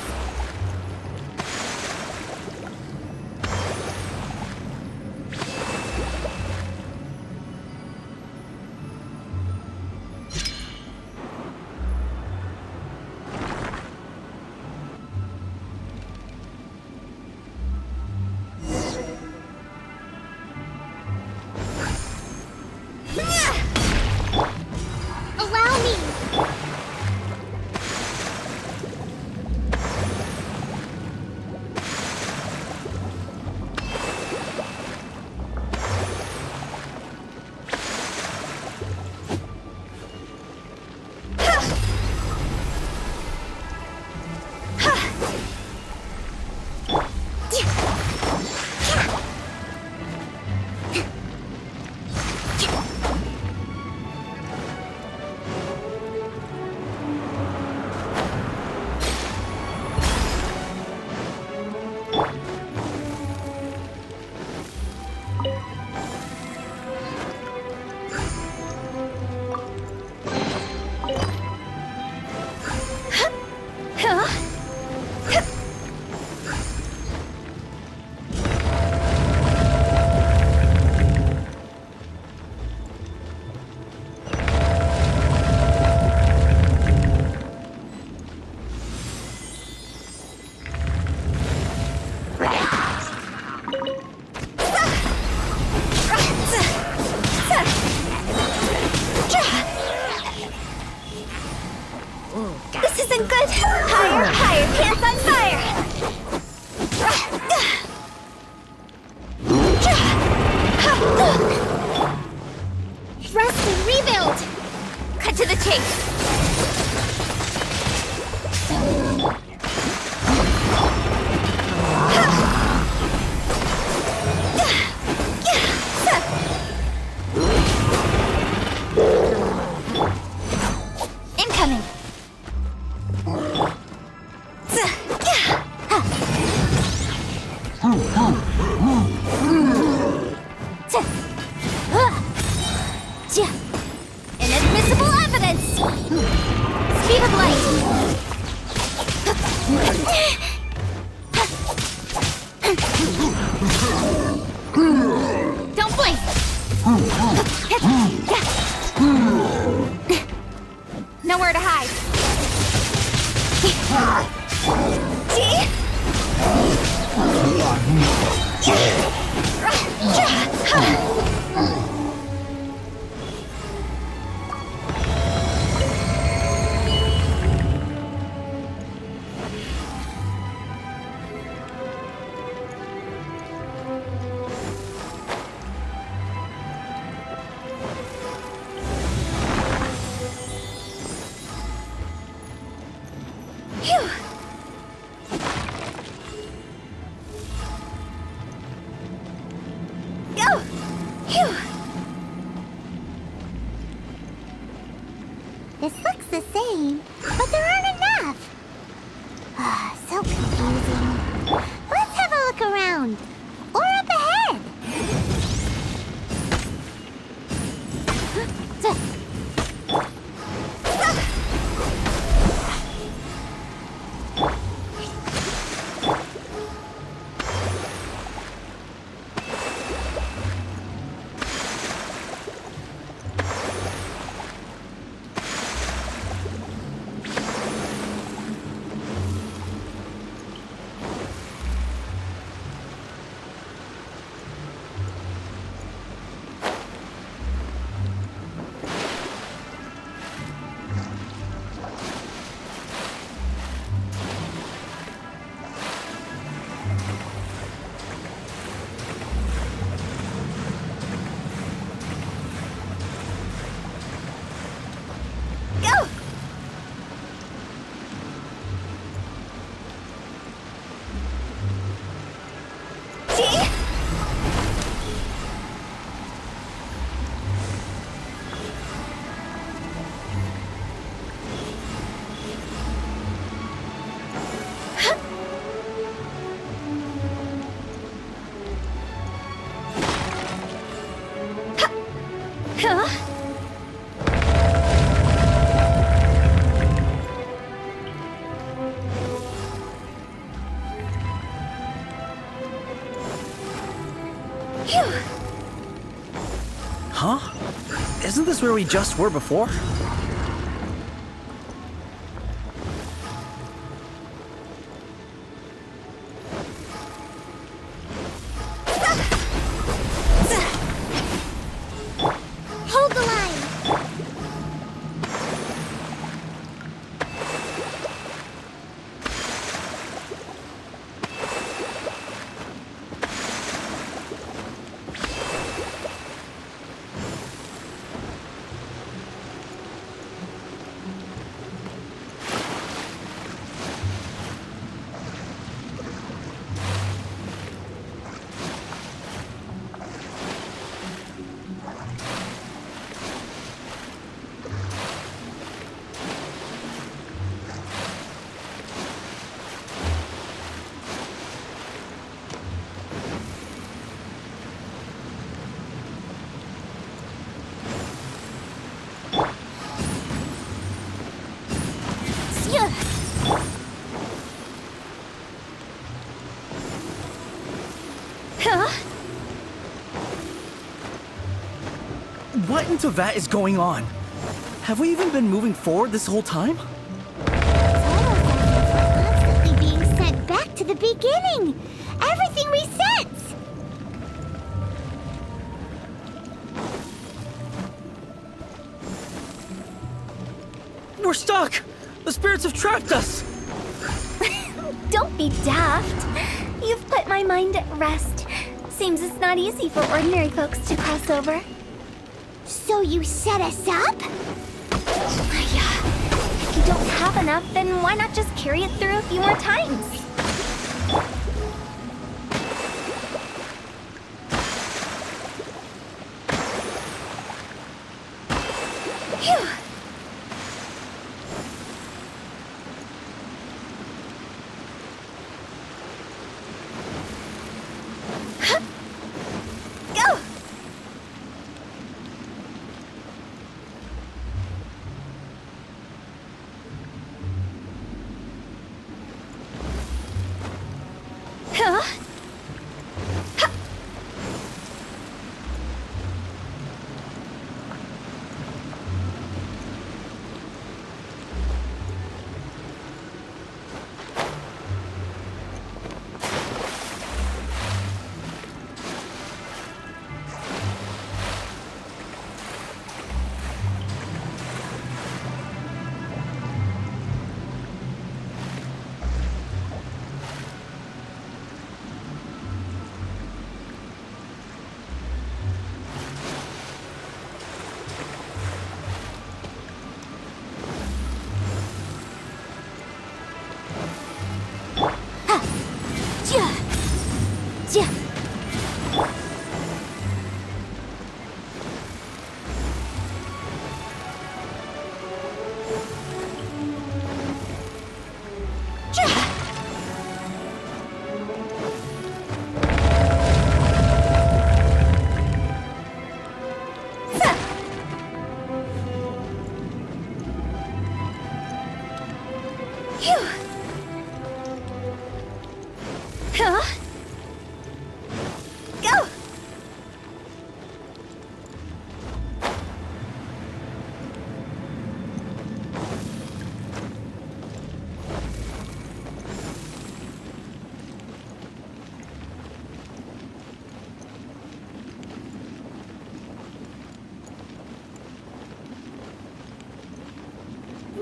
Allow me! This isn't good! Higher, higher, pants on fire! Rest and rebuild! Cut to the chase! Incoming! Inadmissible evidence! Speed of light! Don't blink! Nowhere to hide. Phew. This looks the same, but there aren't enough. So confusing. Let's have a look around. Or up ahead. Huh? Isn't this where we just were before? Hold the line. What in Tevat is going on? Have we even been moving forward this whole time? Constantly being sent back to the beginning. Everything resets. We're stuck! The spirits have trapped us! Don't be daft. You've put my mind at rest. Seems it's not easy for ordinary folks to cross over. So you set us up? If you don't have enough, then why not just carry it through a few more times? Phew. Go!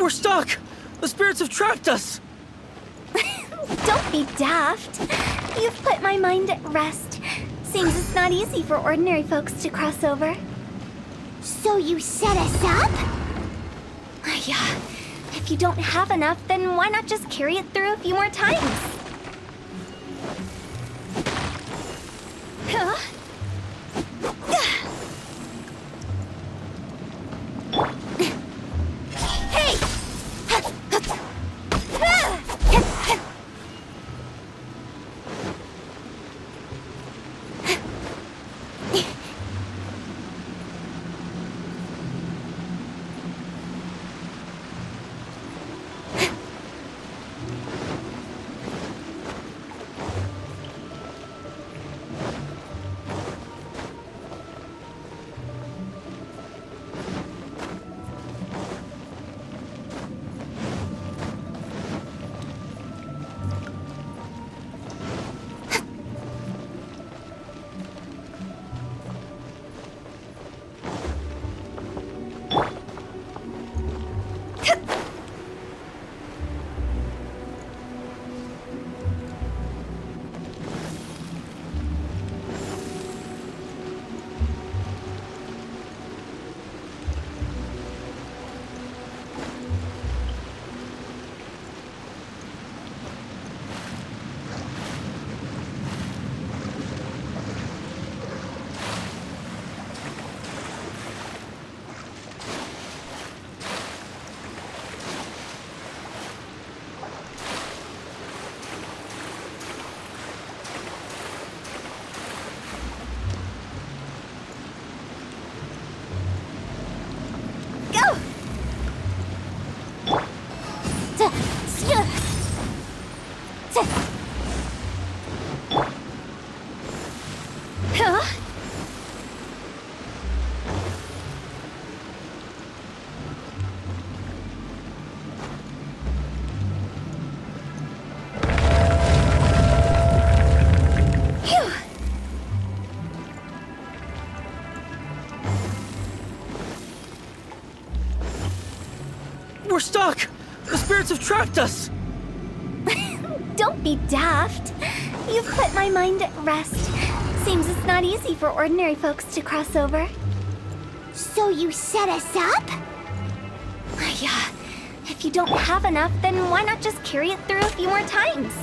We're stuck! The spirits have trapped us! Don't be daft. You've put my mind at rest. Seems it's not easy for ordinary folks to cross over. So you set us up? Yeah. If you don't have enough, then why not just carry it through a few more times? Huh? Hey! We're stuck! The spirits have trapped us! Don't be daft. You've put my mind at rest. Seems it's not easy for ordinary folks to cross over. So you set us up? Yeah. If you don't have enough, then why not just carry it through a few more times?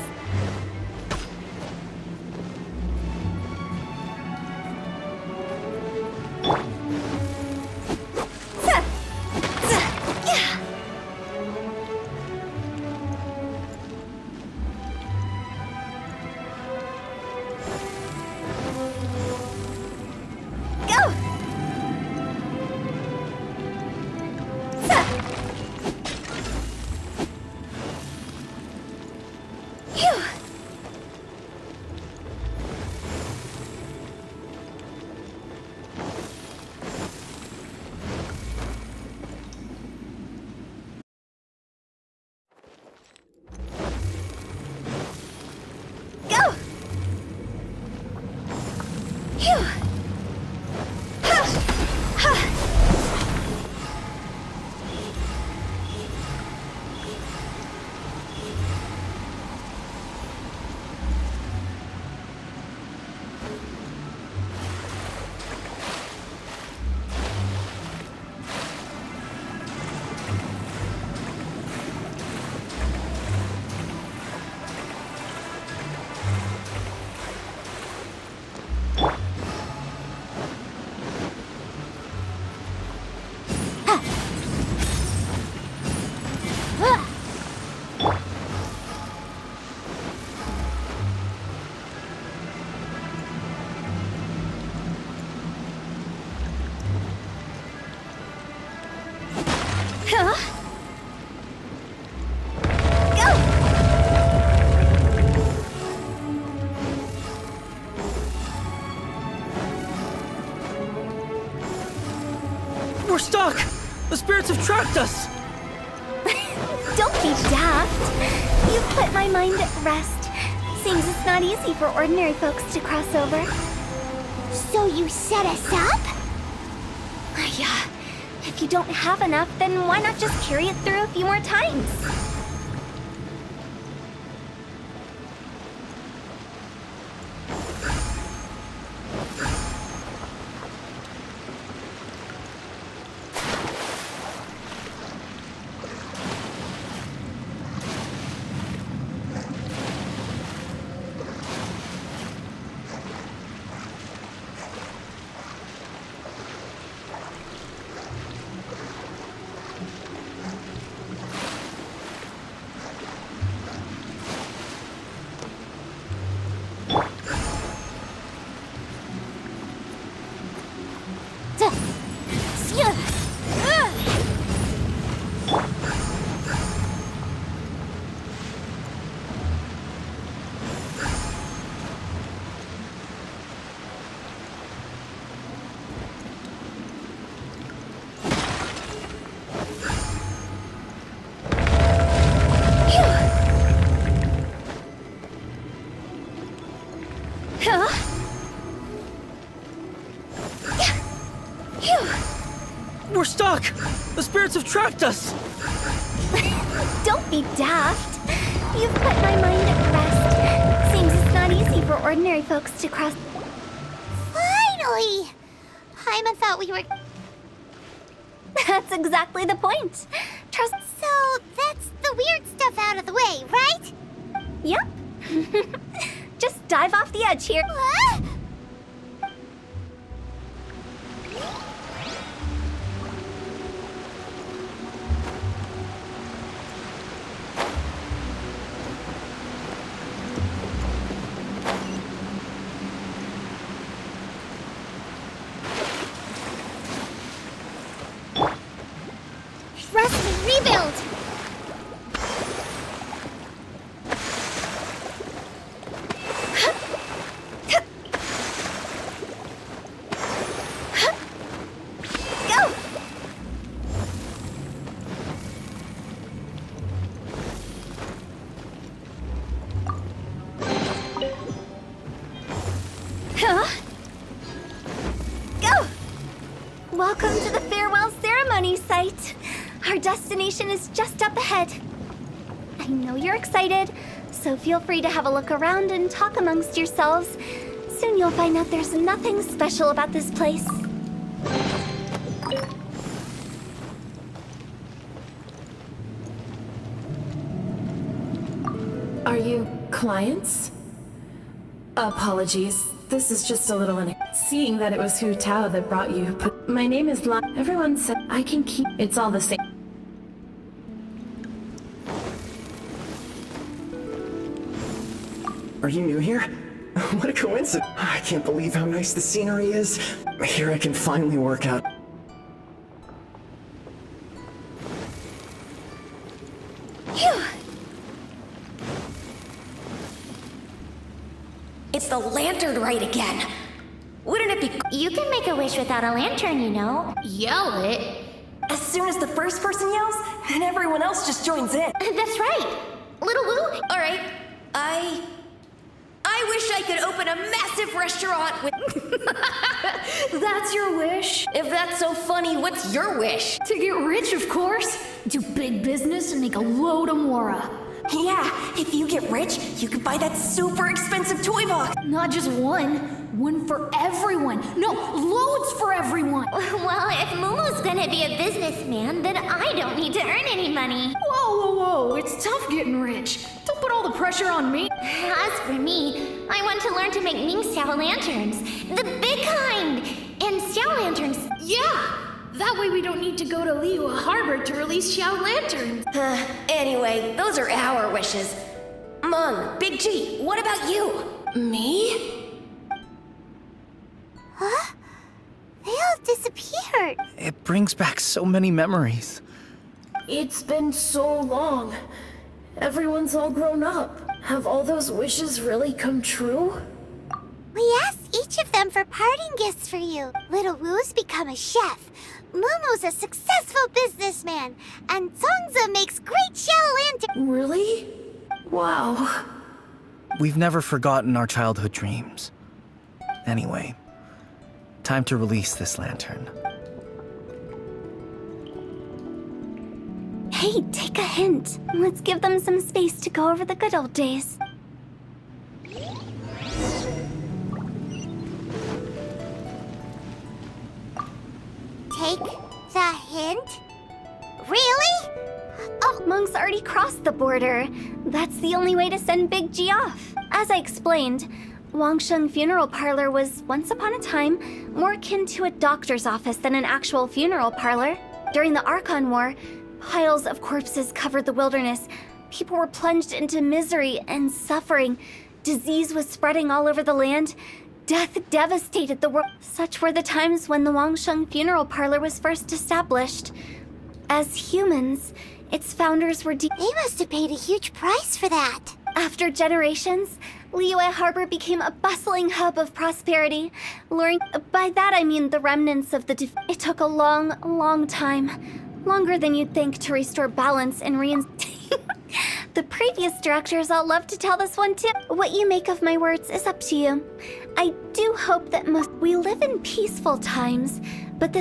We're stuck! The spirits have trapped us! Don't be daft. You've put my mind at rest. Seems it's not easy for ordinary folks to cross over. So you set us up? Yeah. If you don't have enough, then why not just carry it through a few more times? We're stuck! The spirits have trapped us! Don't be daft. You've put my mind at rest. Seems it's not easy for ordinary folks to cross. Finally! Paimon thought we were... That's exactly the point. Trust. So, that's the weird stuff out of the way, right? Yep. Just dive off the edge here. What? Rest and rebuild! Go! Huh? Go! Welcome to the farewell ceremony site. Our destination is just up ahead. I know you're excited, so feel free to have a look around and talk amongst yourselves. Soon you'll find out there's nothing special about this place. Are you clients? Apologies. This is just a little seeing that it was Hu Tao that brought you. But my name is La. Everyone said I can keep. It's all the same. Are you new here? What a coincidence. I can't believe how nice the scenery is. Here I can finally work out. Phew! It's the lantern rite again. Wouldn't it be... You can make a wish without a lantern, you know. Yell it. As soon as the first person yells, and everyone else just joins in. That's right. Little Woo. All right, I wish I could open a massive restaurant with... That's your wish? If that's so funny, what's your wish? To get rich, of course. Do big business and make a load of Mora. Yeah, if you get rich, you could buy that super expensive toy box. Not just one. One for everyone. No, loads for everyone. Well, if Momo's gonna be a businessman, then I don't need to earn any money. Whoa, whoa, whoa. It's tough getting rich. Don't put all the pressure on me. As for me, I want to learn to make Ming Xiao lanterns. The big kind! And Xiao lanterns. Yeah! That way we don't need to go to Liyue Harbor to release Xiao lanterns. Anyway, those are our wishes. Meng, Big G, what about you? Me? Huh? They all disappeared. It brings back so many memories. It's been so long. Everyone's all grown up. Have all those wishes really come true? We asked each of them for parting gifts for you. Little Woo's become a chef. Momo's a successful businessman. And Zongza makes great shell lanterns. Really? Wow. We've never forgotten our childhood dreams. Anyway, time to release this lantern. Hey, take a hint. Let's give them some space to go over the good old days. Take the hint? Really? Oh, Monk's already crossed the border. That's the only way to send Big G off. As I explained, Wangsheng Funeral Parlor was once upon a time more akin to a doctor's office than an actual funeral parlor. During the Archon War, piles of corpses covered the wilderness. People were plunged into misery and suffering. Disease was spreading all over the land. Death devastated the world. Such were the times when the Wangsheng Funeral Parlor was first established. As humans, its founders were They must have paid a huge price for that. After generations, Liyue Harbor became a bustling hub of prosperity, luring. By that I mean the remnants of the. It took a long, long time, longer than you'd think, to restore balance and The previous directors all love to tell this one too. What you make of my words is up to you. I do hope that we live in peaceful times, but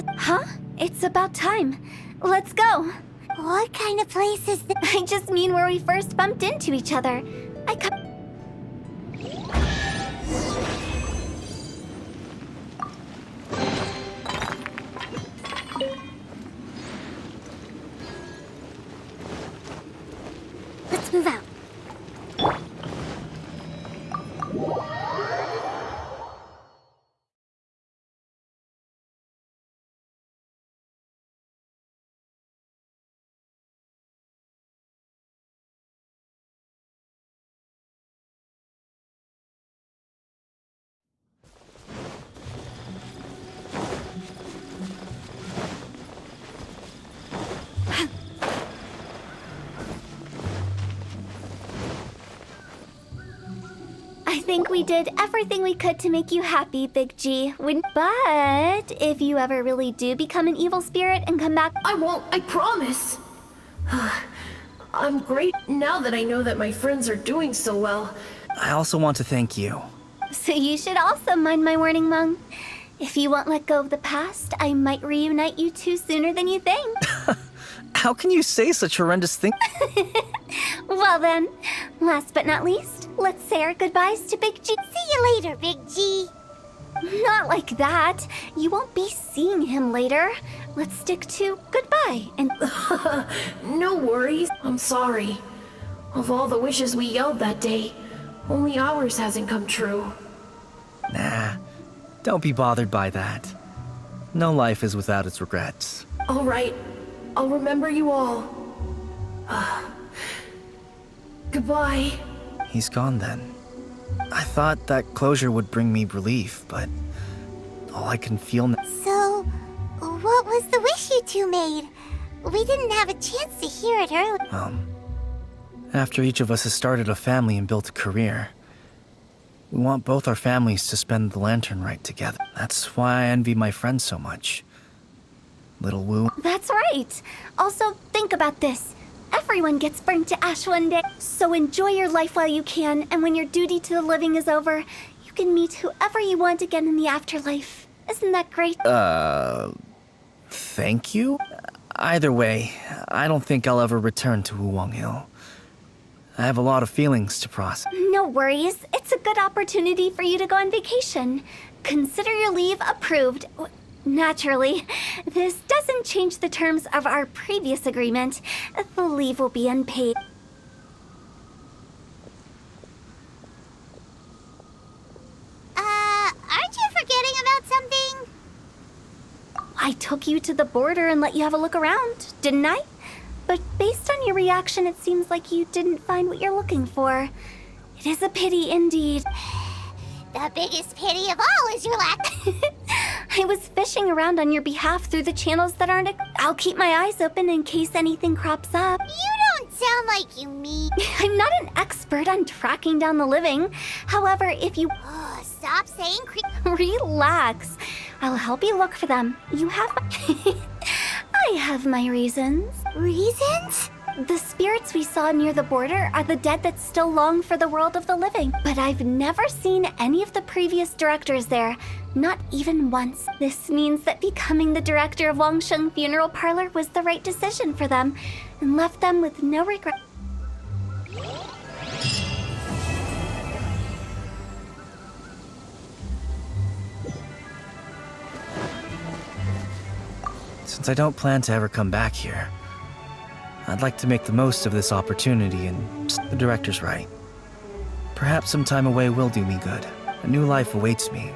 It's about time. Let's go. What kind of place is this? I just mean where we first bumped into each other. Let's move out. I think we did everything we could to make you happy, Big G. But if you ever really do become an evil spirit and come back... I won't, I promise. I'm great now that I know that my friends are doing so well. I also want to thank you. So you should also mind my warning, Mung. If you won't let go of the past, I might reunite you two sooner than you think. How can you say such horrendous things? Well then, last but not least, let's say our goodbyes to Big G. See you later, Big G. Not like that. You won't be seeing him later. Let's stick to goodbye and... No worries. I'm sorry. Of all the wishes we yelled that day, only ours hasn't come true. Nah, don't be bothered by that. No life is without its regrets. All right. I'll remember you all. Goodbye. He's gone then. I thought that closure would bring me relief, but all I can feel now. So, what was the wish you two made? We didn't have a chance to hear it earlier. After each of us has started a family and built a career, we want both our families to spend the Lantern Rite together. That's why I envy my friends so much. Little Wu. That's right. Also, think about this. Everyone gets burned to ash one day. So enjoy your life while you can, and when your duty to the living is over, you can meet whoever you want again in the afterlife. Isn't that great? Thank you? Either way, I don't think I'll ever return to Wuwang Hill. I have a lot of feelings to process. No worries. It's a good opportunity for you to go on vacation. Consider your leave approved. Naturally, this doesn't change the terms of our previous agreement. The leave will be unpaid. Aren't you forgetting about something? I took you to the border and let you have a look around, didn't I? But based on your reaction, it seems like you didn't find what you're looking for. It is a pity indeed. The biggest pity of all is your lack. I was fishing around on your behalf through the channels that aren't... I'll keep my eyes open in case anything crops up. You don't sound like you mean... I'm not an expert on tracking down the living. However, if you... Stop saying Relax. I'll help you look for them. You have... I have my reasons. Reasons? The spirits we saw near the border are the dead that still long for the world of the living. But I've never seen any of the previous directors there, Not even once. This means that becoming the director of Wangsheng Funeral Parlor was the right decision for them, and left them with no regret. Since I don't plan to ever come back here, I'd like to make the most of this opportunity, and the director's right. Perhaps some time away will do me good. A new life awaits me,